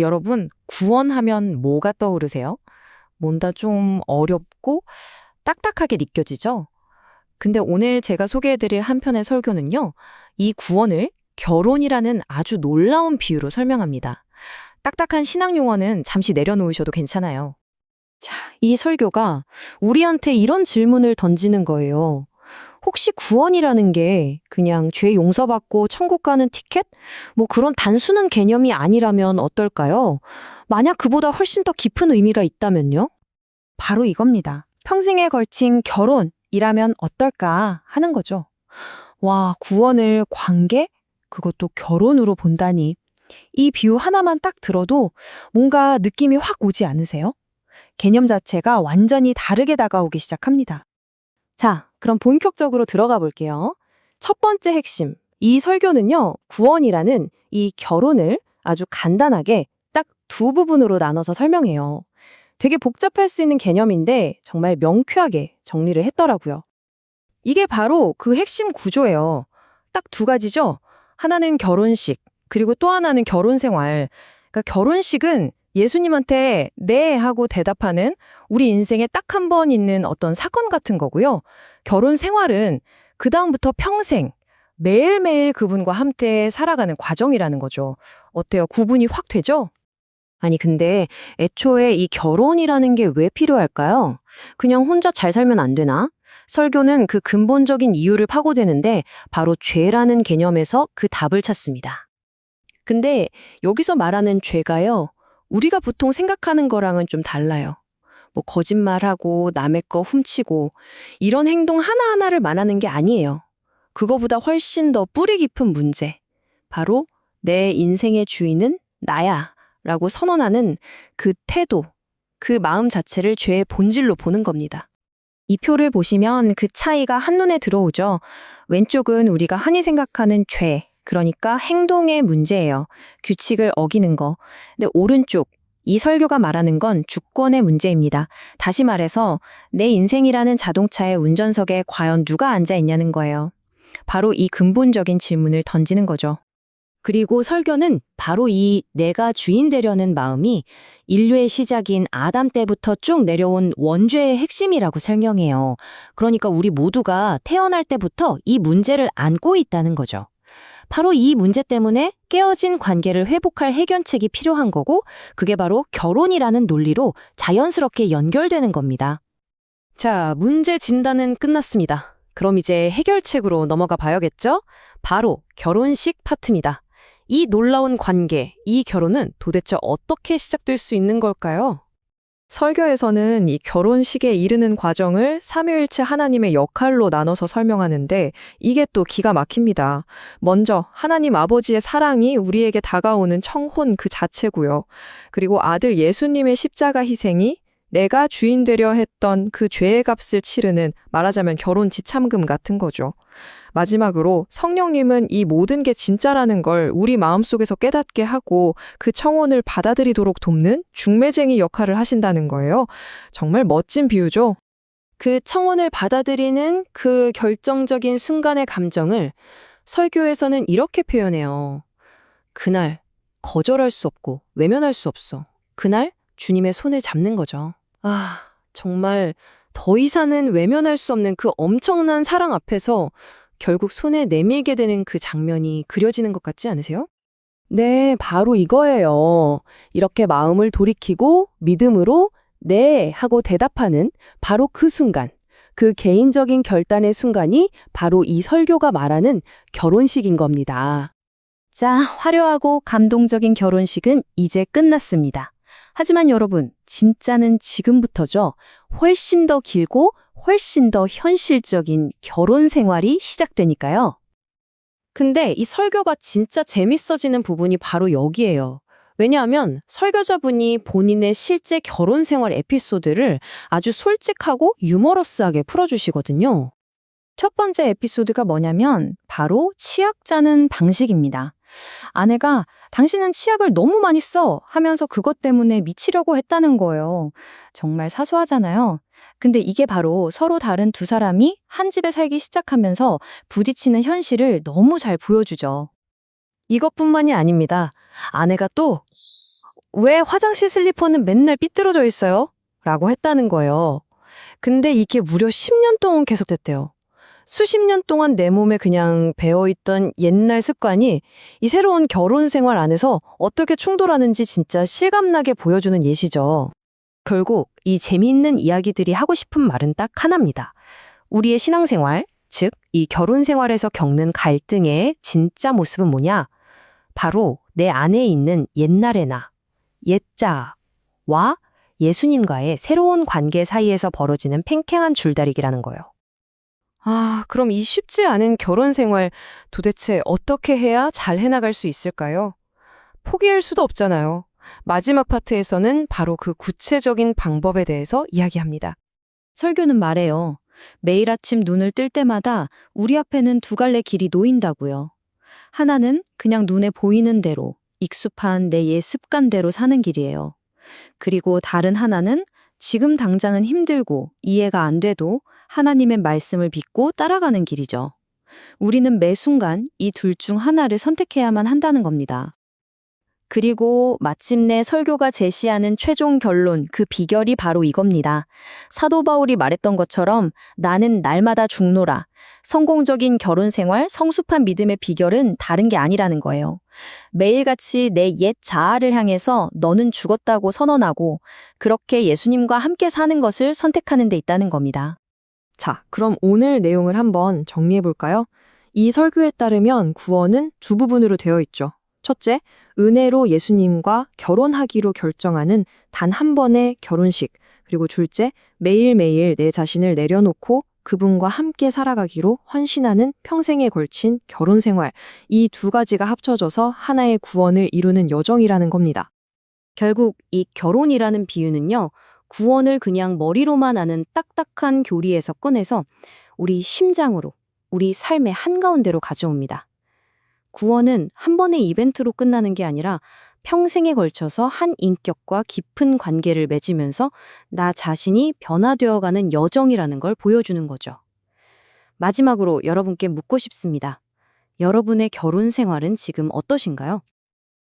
여러분, 구원하면 뭐가 떠오르세요? 뭔가 좀 어렵고 딱딱하게 느껴지죠? 근데 오늘 제가 소개해드릴 한 편의 설교는요, 이 구원을 결혼이라는 아주 놀라운 비유로 설명합니다. 딱딱한 신학 용어는 잠시 내려놓으셔도 괜찮아요. 자, 이 설교가 우리한테 이런 질문을 던지는 거예요. 혹시 구원이라는 게 그냥 죄 용서받고 천국 가는 티켓? 뭐 그런 단순한 개념이 아니라면 어떨까요? 만약 그보다 훨씬 더 깊은 의미가 있다면요? 바로 이겁니다. 평생에 걸친 결혼이라면 어떨까 하는 거죠. 와, 구원을 관계? 그것도 결혼으로 본다니. 이 비유 하나만 딱 들어도 뭔가 느낌이 확 오지 않으세요? 개념 자체가 완전히 다르게 다가오기 시작합니다. 자, 그럼 본격적으로 들어가 볼게요. 첫 번째 핵심. 이 설교는요, 구원이라는 이 결혼을 아주 간단하게 딱 두 부분으로 나눠서 설명해요. 되게 복잡할 수 있는 개념인데 정말 명쾌하게 정리를 했더라고요. 이게 바로 그 핵심 구조예요. 딱 두 가지죠? 하나는 결혼식, 그리고 또 하나는 결혼 생활. 그러니까 결혼식은 예수님한테 네 하고 대답하는 우리 인생에 딱 한 번 있는 어떤 사건 같은 거고요. 결혼 생활은 그다음부터 평생 매일매일 그분과 함께 살아가는 과정이라는 거죠. 어때요? 구분이 확 되죠? 아니, 근데 애초에 이 결혼이라는 게 왜 필요할까요? 그냥 혼자 잘 살면 안 되나? 설교는 그 근본적인 이유를 파고드는데 바로 죄라는 개념에서 그 답을 찾습니다. 근데 여기서 말하는 죄가요, 우리가 보통 생각하는 거랑은 좀 달라요. 뭐 거짓말하고 남의 거 훔치고 이런 행동 하나하나를 말하는 게 아니에요. 그거보다 훨씬 더 뿌리 깊은 문제. 바로 내 인생의 주인은 나야 라고 선언하는 그 태도, 그 마음 자체를 죄의 본질로 보는 겁니다. 이 표를 보시면 그 차이가 한눈에 들어오죠. 왼쪽은 우리가 흔히 생각하는 죄, 그러니까 행동의 문제예요. 규칙을 어기는 거. 근데 오른쪽, 이 설교가 말하는 건 주권의 문제입니다. 다시 말해서 내 인생이라는 자동차의 운전석에 과연 누가 앉아 있냐는 거예요. 바로 이 근본적인 질문을 던지는 거죠. 그리고 설교는 바로 이 내가 주인 되려는 마음이 인류의 시작인 아담 때부터 쭉 내려온 원죄의 핵심이라고 설명해요. 그러니까 우리 모두가 태어날 때부터 이 문제를 안고 있다는 거죠. 바로 이 문제 때문에 깨어진 관계를 회복할 해결책이 필요한 거고, 그게 바로 결혼이라는 논리로 자연스럽게 연결되는 겁니다. 자, 문제 진단은 끝났습니다. 그럼 이제 해결책으로 넘어가 봐야겠죠? 바로 결혼식 파트입니다. 이 놀라운 관계, 이 결혼은 도대체 어떻게 시작될 수 있는 걸까요? 설교에서는 이 결혼식에 이르는 과정을 삼위일체 하나님의 역할로 나눠서 설명하는데 이게 또 기가 막힙니다. 먼저 하나님 아버지의 사랑이 우리에게 다가오는 청혼 그 자체고요. 그리고 아들 예수님의 십자가 희생이 내가 주인 되려 했던 그 죄의 값을 치르는, 말하자면 결혼 지참금 같은 거죠. 마지막으로 성령님은 이 모든 게 진짜라는 걸 우리 마음속에서 깨닫게 하고 그 청혼을 받아들이도록 돕는 중매쟁이 역할을 하신다는 거예요. 정말 멋진 비유죠? 그 청혼을 받아들이는 그 결정적인 순간의 감정을 설교에서는 이렇게 표현해요. 그날 거절할 수 없고 외면할 수 없어. 그날 주님의 손을 잡는 거죠. 아, 정말 더 이상은 외면할 수 없는 그 엄청난 사랑 앞에서 결국 손에 내밀게 되는 그 장면이 그려지는 것 같지 않으세요? 네, 바로 이거예요. 이렇게 마음을 돌이키고 믿음으로 네 하고 대답하는 바로 그 순간, 그 개인적인 결단의 순간이 바로 이 설교가 말하는 결혼식인 겁니다. 자, 화려하고 감동적인 결혼식은 이제 끝났습니다. 하지만 여러분, 진짜는 지금부터죠. 훨씬 더 길고 훨씬 더 현실적인 결혼 생활이 시작되니까요. 근데 이 설교가 진짜 재밌어지는 부분이 바로 여기예요. 왜냐하면 설교자분이 본인의 실제 결혼 생활 에피소드를 아주 솔직하고 유머러스하게 풀어주시거든요. 첫 번째 에피소드가 뭐냐면 바로 치약 짜는 방식입니다. 아내가 당신은 치약을 너무 많이 써 하면서 그것 때문에 미치려고 했다는 거예요. 정말 사소하잖아요. 근데 이게 바로 서로 다른 두 사람이 한 집에 살기 시작하면서 부딪히는 현실을 너무 잘 보여주죠. 이것뿐만이 아닙니다. 아내가 또 왜 화장실 슬리퍼는 맨날 삐뚤어져 있어요? 라고 했다는 거예요. 근데 이게 무려 10년 동안 계속됐대요. 수십 년 동안 내 몸에 그냥 배어있던 옛날 습관이 이 새로운 결혼 생활 안에서 어떻게 충돌하는지 진짜 실감나게 보여주는 예시죠. 결국 이 재미있는 이야기들이 하고 싶은 말은 딱 하나입니다. 우리의 신앙생활, 즉 이 결혼 생활에서 겪는 갈등의 진짜 모습은 뭐냐? 바로 내 안에 있는 옛날의 나, 옛자와 예수님과의 새로운 관계 사이에서 벌어지는 팽팽한 줄다리기라는 거예요. 아, 그럼 이 쉽지 않은 결혼 생활 도대체 어떻게 해야 잘 해나갈 수 있을까요? 포기할 수도 없잖아요. 마지막 파트에서는 바로 그 구체적인 방법에 대해서 이야기합니다. 설교는 말해요. 매일 아침 눈을 뜰 때마다 우리 앞에는 두 갈래 길이 놓인다고요. 하나는 그냥 눈에 보이는 대로, 익숙한 내 옛 습관대로 사는 길이에요. 그리고 다른 하나는 지금 당장은 힘들고 이해가 안 돼도 하나님의 말씀을 믿고 따라가는 길이죠. 우리는 매 순간 이 둘 중 하나를 선택해야만 한다는 겁니다. 그리고 마침내 설교가 제시하는 최종 결론, 그 비결이 바로 이겁니다. 사도 바울이 말했던 것처럼 나는 날마다 죽노라. 성공적인 결혼 생활, 성숙한 믿음의 비결은 다른 게 아니라는 거예요. 매일같이 내 옛 자아를 향해서 너는 죽었다고 선언하고 그렇게 예수님과 함께 사는 것을 선택하는 데 있다는 겁니다. 자, 그럼 오늘 내용을 한번 정리해 볼까요? 이 설교에 따르면 구원은 두 부분으로 되어 있죠. 첫째, 은혜로 예수님과 결혼하기로 결정하는 단 한 번의 결혼식. 그리고 둘째, 매일매일 내 자신을 내려놓고 그분과 함께 살아가기로 헌신하는 평생에 걸친 결혼 생활. 이 두 가지가 합쳐져서 하나의 구원을 이루는 여정이라는 겁니다. 결국 이 결혼이라는 비유는요, 구원을 그냥 머리로만 아는 딱딱한 교리에서 꺼내서 우리 심장으로, 우리 삶의 한가운데로 가져옵니다. 구원은 한 번의 이벤트로 끝나는 게 아니라 평생에 걸쳐서 한 인격과 깊은 관계를 맺으면서 나 자신이 변화되어가는 여정이라는 걸 보여주는 거죠. 마지막으로 여러분께 묻고 싶습니다. 여러분의 결혼 생활은 지금 어떠신가요?